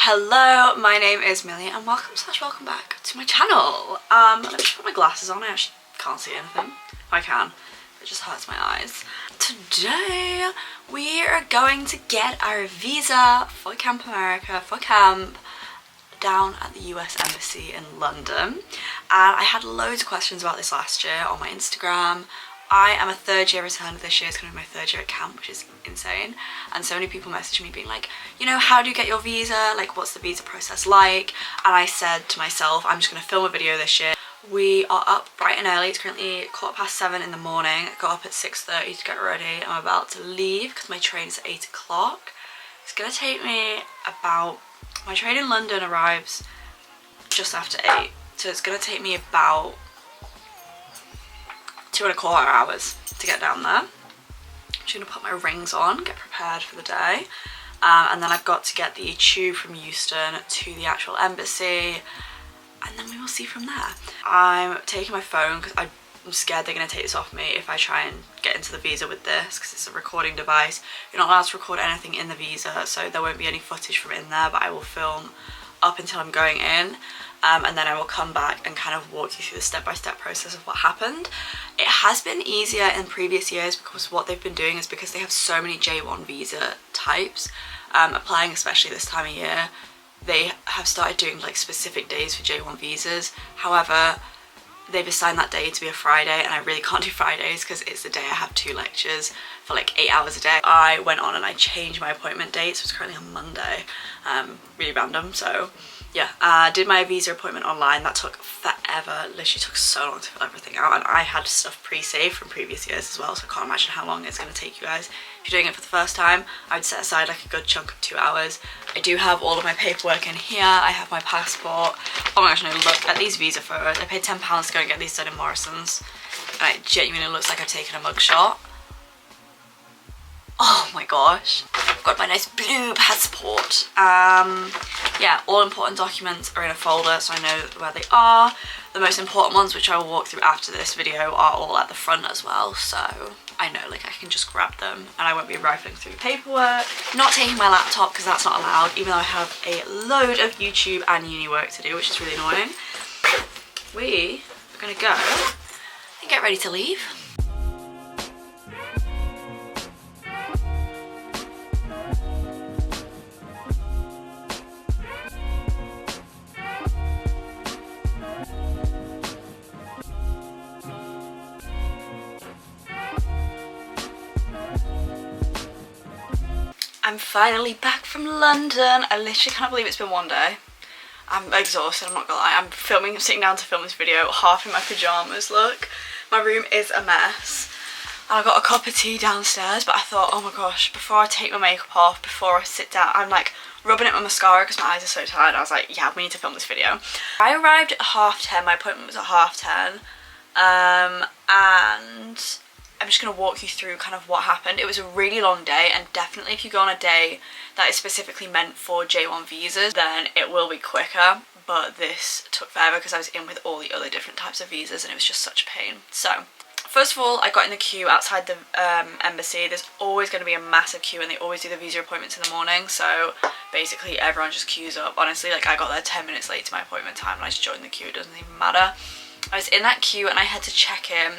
Hello, my name is Millie and welcome back to my channel. Let me just put my glasses on. I actually can't see anything. I can. It just hurts my eyes. Today we are going to get our visa for Camp America, for camp, down at the US Embassy in London. And I had loads of questions about this last year on my Instagram. I am a third year returner this year. It's going to be my third year at camp, which is insane. And so many people messaged me being like, you know, how do you get your visa? Like, what's the visa process like? And I said to myself, I'm just going to film a video this year. We are up bright and early. It's currently 7:15 in the morning. I got up at 6:30 to get ready. I'm about to leave because my train is at 8 o'clock. It's going to take me about, my train in London arrives just after 8. So it's going to take me about 2.25 hours to get down there. I'm just going to put my rings on, get prepared for the day. And then I've got to get the tube from Euston to the actual embassy. And then we will see from there. I'm taking my phone because I'm scared they're going to take this off me if I try and get into the visa with this, because it's a recording device. You're not allowed to record anything in the visa, so there won't be any footage from in there, but I will film up until I'm going in. And then I will come back and kind of walk you through the step-by-step process of what happened. It has been easier in previous years because what they've been doing is, because they have so many J1 visa types applying, especially this time of year, they have started doing like specific days for J1 visas. However, they've assigned that day to be a Friday, and I really can't do Fridays because it's the day I have 2 lectures for like 8 hours a day. I went on and I changed my appointment date, so it's currently on Monday. Really random. So yeah, I did my visa appointment online. That took forever, literally took so long to fill everything out, and I had stuff pre-saved from previous years as well, so I can't imagine how long it's going to take you guys. If you're doing it for the first time, I would set aside like a good chunk of 2 hours. I do have all of my paperwork in here. I have my passport. Oh my gosh, no, look at these visa photos. I paid £10 to go and get these done in Morrison's, and it genuinely looks like I've taken a mugshot. Oh my gosh, I've got my nice blue passport. Yeah, all important documents are in a folder, so I know where they are. The most important ones, which I will walk through after this video, are all at the front as well, so I know like I can just grab them and I won't be rifling through paperwork. Not taking my laptop because that's not allowed, even though I have a load of YouTube and uni work to do, which is really annoying. We are gonna go and get ready to leave. I'm finally back from London. I literally can't believe it's been one day. I'm exhausted, I'm not gonna lie. I'm sitting down to film this video half in my pyjamas, look. My room is a mess. And I got a cup of tea downstairs, but I thought, oh my gosh, before I take my makeup off, before I sit down, I'm like rubbing it with mascara because my eyes are so tired. I was like, yeah, we need to film this video. I arrived at 10:30, my appointment was at 10:30. And I'm just going to walk you through kind of what happened. It was a really long day, and definitely if you go on a day that is specifically meant for J1 visas, then it will be quicker, but this took forever because I was in with all the other different types of visas and it was just such a pain. So first of all, I got in the queue outside the embassy. There's always going to be a massive queue, and they always do the visa appointments in the morning, so basically everyone just queues up. Honestly, like I got there 10 minutes late to my appointment time and I just joined the queue. It doesn't even matter. I was in that queue and I had to check in,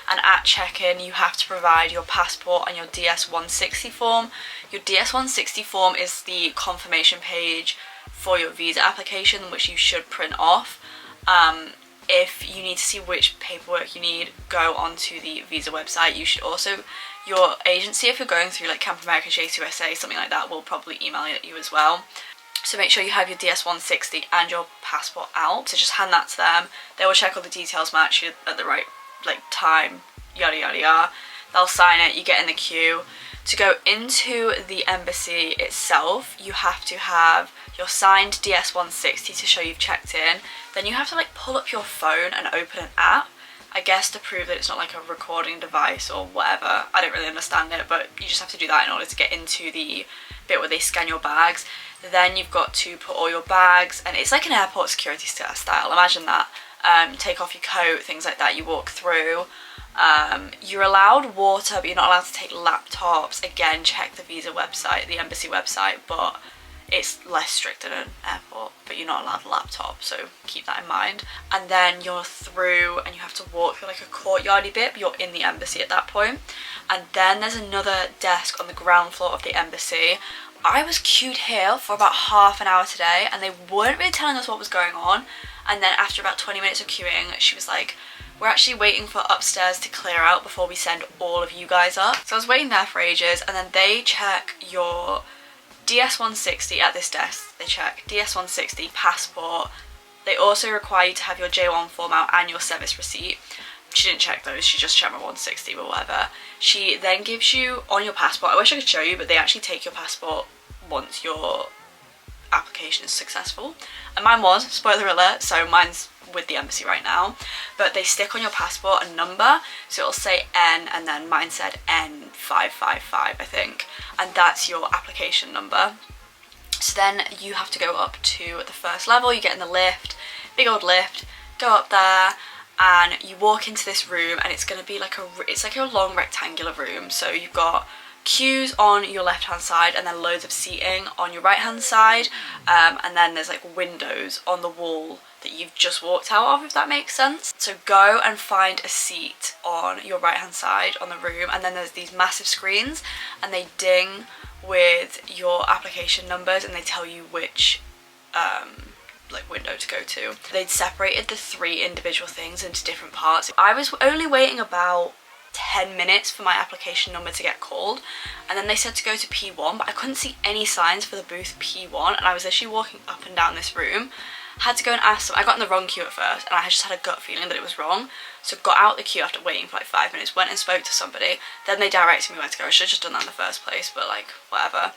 and at check-in you have to provide your passport and your DS-160 form. Your DS-160 form is the confirmation page for your visa application, which you should print off. If you need to see which paperwork you need, go onto the visa website. You should also, your agency, if you're going through like Camp America, JCUSA, something like that, will probably email you as well. So make sure you have your DS-160 and your passport out. So just hand that to them. They will check all the details match you at the right like time, yada yada yada. They'll sign it, you get in the queue. To go into the embassy itself, you have to have your signed DS-160 to show you've checked in. Then you have to like pull up your phone and open an app, I guess, to prove that it's not like a recording device or whatever. I don't really understand it, but you just have to do that in order to get into the bit where they scan your bags. Then you've got to put all your bags, and it's like an airport security style, imagine that. Take off your coat, things like that, you walk through. You're allowed water, but you're not allowed to take laptops. Again, check the visa website, the embassy website, but It's less strict than an airport, but you're not allowed a laptop, so keep that in mind. And then you're through and you have to walk through like a courtyardy bit, but you're in the embassy at that point. And then there's another desk on the ground floor of the embassy. I was queued here for about half an hour today, and they weren't really telling us what was going on. And then after about 20 minutes of queuing, she was like, we're actually waiting for upstairs to clear out before we send all of you guys up. So I was waiting there for ages, and then they check your DS-160 at this desk. They check DS-160, passport. They also require you to have your J1 form out and your service receipt. She didn't check those, she just checked my 160, but whatever. She then gives you, on your passport, I wish I could show you, but they actually take your passport once your application is successful. And mine was, spoiler alert, so mine's with the embassy right now. But they stick on your passport a number, so it'll say N, and then mine said N555, I think. And that's your application number. So then you have to go up to the first level, you get in the lift, big old lift, go up there, and you walk into this room, and it's going to be like it's like a long rectangular room. So you've got queues on your left hand side, and then loads of seating on your right hand side, and then there's like windows on the wall that you've just walked out of, if that makes sense. So go and find a seat on your right hand side on the room, and then there's these massive screens, and they ding with your application numbers, and they tell you which like window to go to. They'd separated the 3 individual things into different parts. I was only waiting about 10 minutes for my application number to get called, and then they said to go to P1, but I couldn't see any signs for the booth P1, and I was literally walking up and down this room. Had to go and ask them. I got in the wrong queue at first, and I just had a gut feeling that it was wrong, so got out the queue after waiting for like 5 minutes, went and spoke to somebody, then they directed me where to go. I should have just done that in the first place, but like whatever.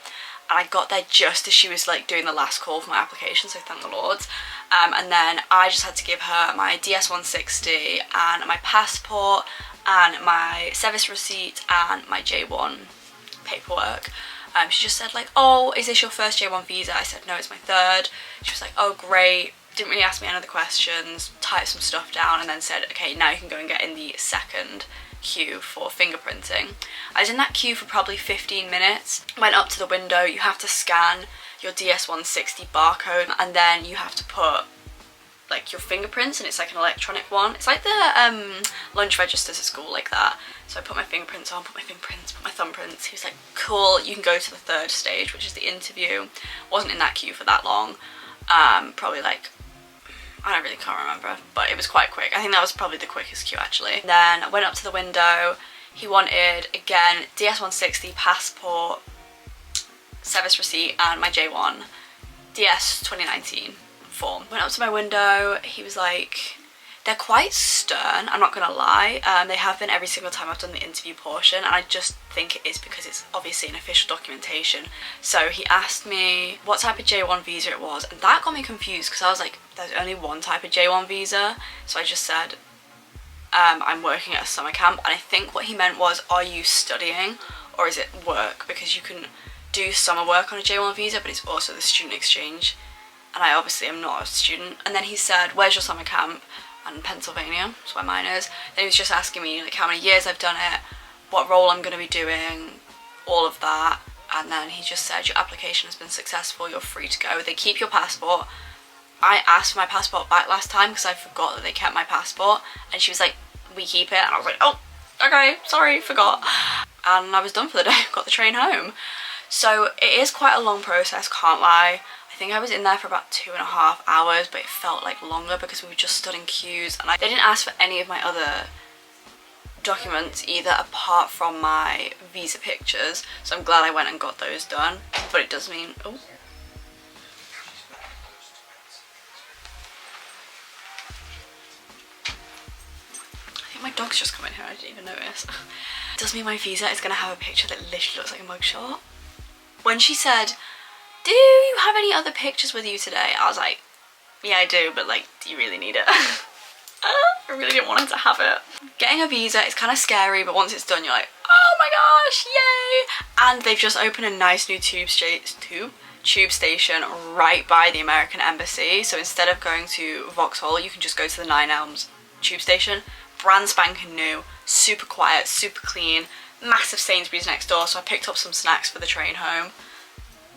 And I got there just as she was like doing the last call for my application, so thank the Lords. And then I just had to give her my DS-160 and my passport and my service receipt and my J1 paperwork. She just said like, oh, is this your first J1 visa? I said, no, it's my third. She was like, oh, great. Didn't really ask me any other questions, typed some stuff down, and then said, okay, now you can go and get in the second queue for fingerprinting. I was in that queue for probably 15 minutes. Went up to the window. You have to scan your DS-160 barcode, and then you have to put like your fingerprints, and it's like an electronic one. It's like the lunch registers at school, like that. So I put my fingerprints on, put my thumbprints. He was like, cool, you can go to the 3rd stage, which is the interview. Wasn't in that queue for that long. Probably like, I can't remember, but it was quite quick. I think that was probably the quickest queue actually. Then I went up to the window. He wanted, again, DS-160, passport, service receipt, and my J1 DS 2019 form. Went up to my window. He was like, they're quite stern, I'm not gonna lie. They have been every single time I've done the interview portion, and I just think it is because it's obviously an official documentation. So he asked me what type of J1 visa it was, and that got me confused because I was like, there's only one type of J1 visa. So I just said, I'm working at a summer camp, and I think what he meant was, are you studying or is it work? Because you can do summer work on a J1 visa, but it's also the student exchange, and I obviously am not a student. And then he said, where's your summer camp? And Pennsylvania, that's where mine is. Then he was just asking me like how many years I've done it, what role I'm going to be doing, all of that. And then he just said, your application has been successful, you're free to go. They keep your passport. I asked for my passport back last time because I forgot that they kept my passport, and she was like, we keep it. And I was like, oh, okay, sorry, forgot. And I was done for the day, got the train home. So it is quite a long process, can't lie. I think I was in there for about 2.5 hours, but it felt like longer because we were just stood in queues, and they didn't ask for any of my other documents either, apart from my visa pictures, so I'm glad I went and got those done. But it does mean, oh, I think my dog's just come in here, I didn't even notice. It does mean my visa is going to have a picture that literally looks like a mugshot. When she said, do you have any other pictures with you today? I was like, yeah, I do, but like, do you really need it? I really didn't want her to have it. Getting a visa is kind of scary, but once it's done, you're like, oh my gosh, yay! And they've just opened a nice new tube station right by the American embassy. So instead of going to Vauxhall, you can just go to the 9 Elms tube station. Brand spanking new, super quiet, super clean, massive Sainsbury's next door. So I picked up some snacks for the train home.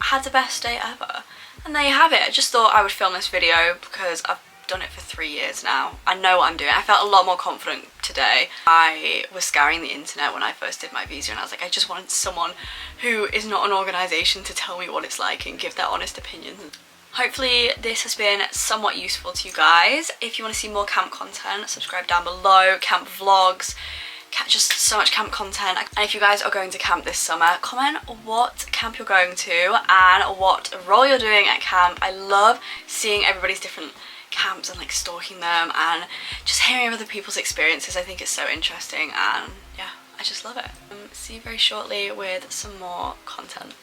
had the best day ever. And there you have it. I just thought I would film this video because I've done it for 3 years now. I know what I'm doing. I felt a lot more confident today. I was scouring the internet when I first did my visa, and I was like, I just wanted someone who is not an organisation to tell me what it's like and give their honest opinions. Hopefully this has been somewhat useful to you guys. If you want to see more camp content, subscribe down below. Camp vlogs, just so much camp content. And if you guys are going to camp this summer, comment what camp you're going to and what role you're doing at camp. I love seeing everybody's different camps and like stalking them and just hearing other people's experiences. I think it's so interesting, and yeah, I just love it. See you very shortly with some more content.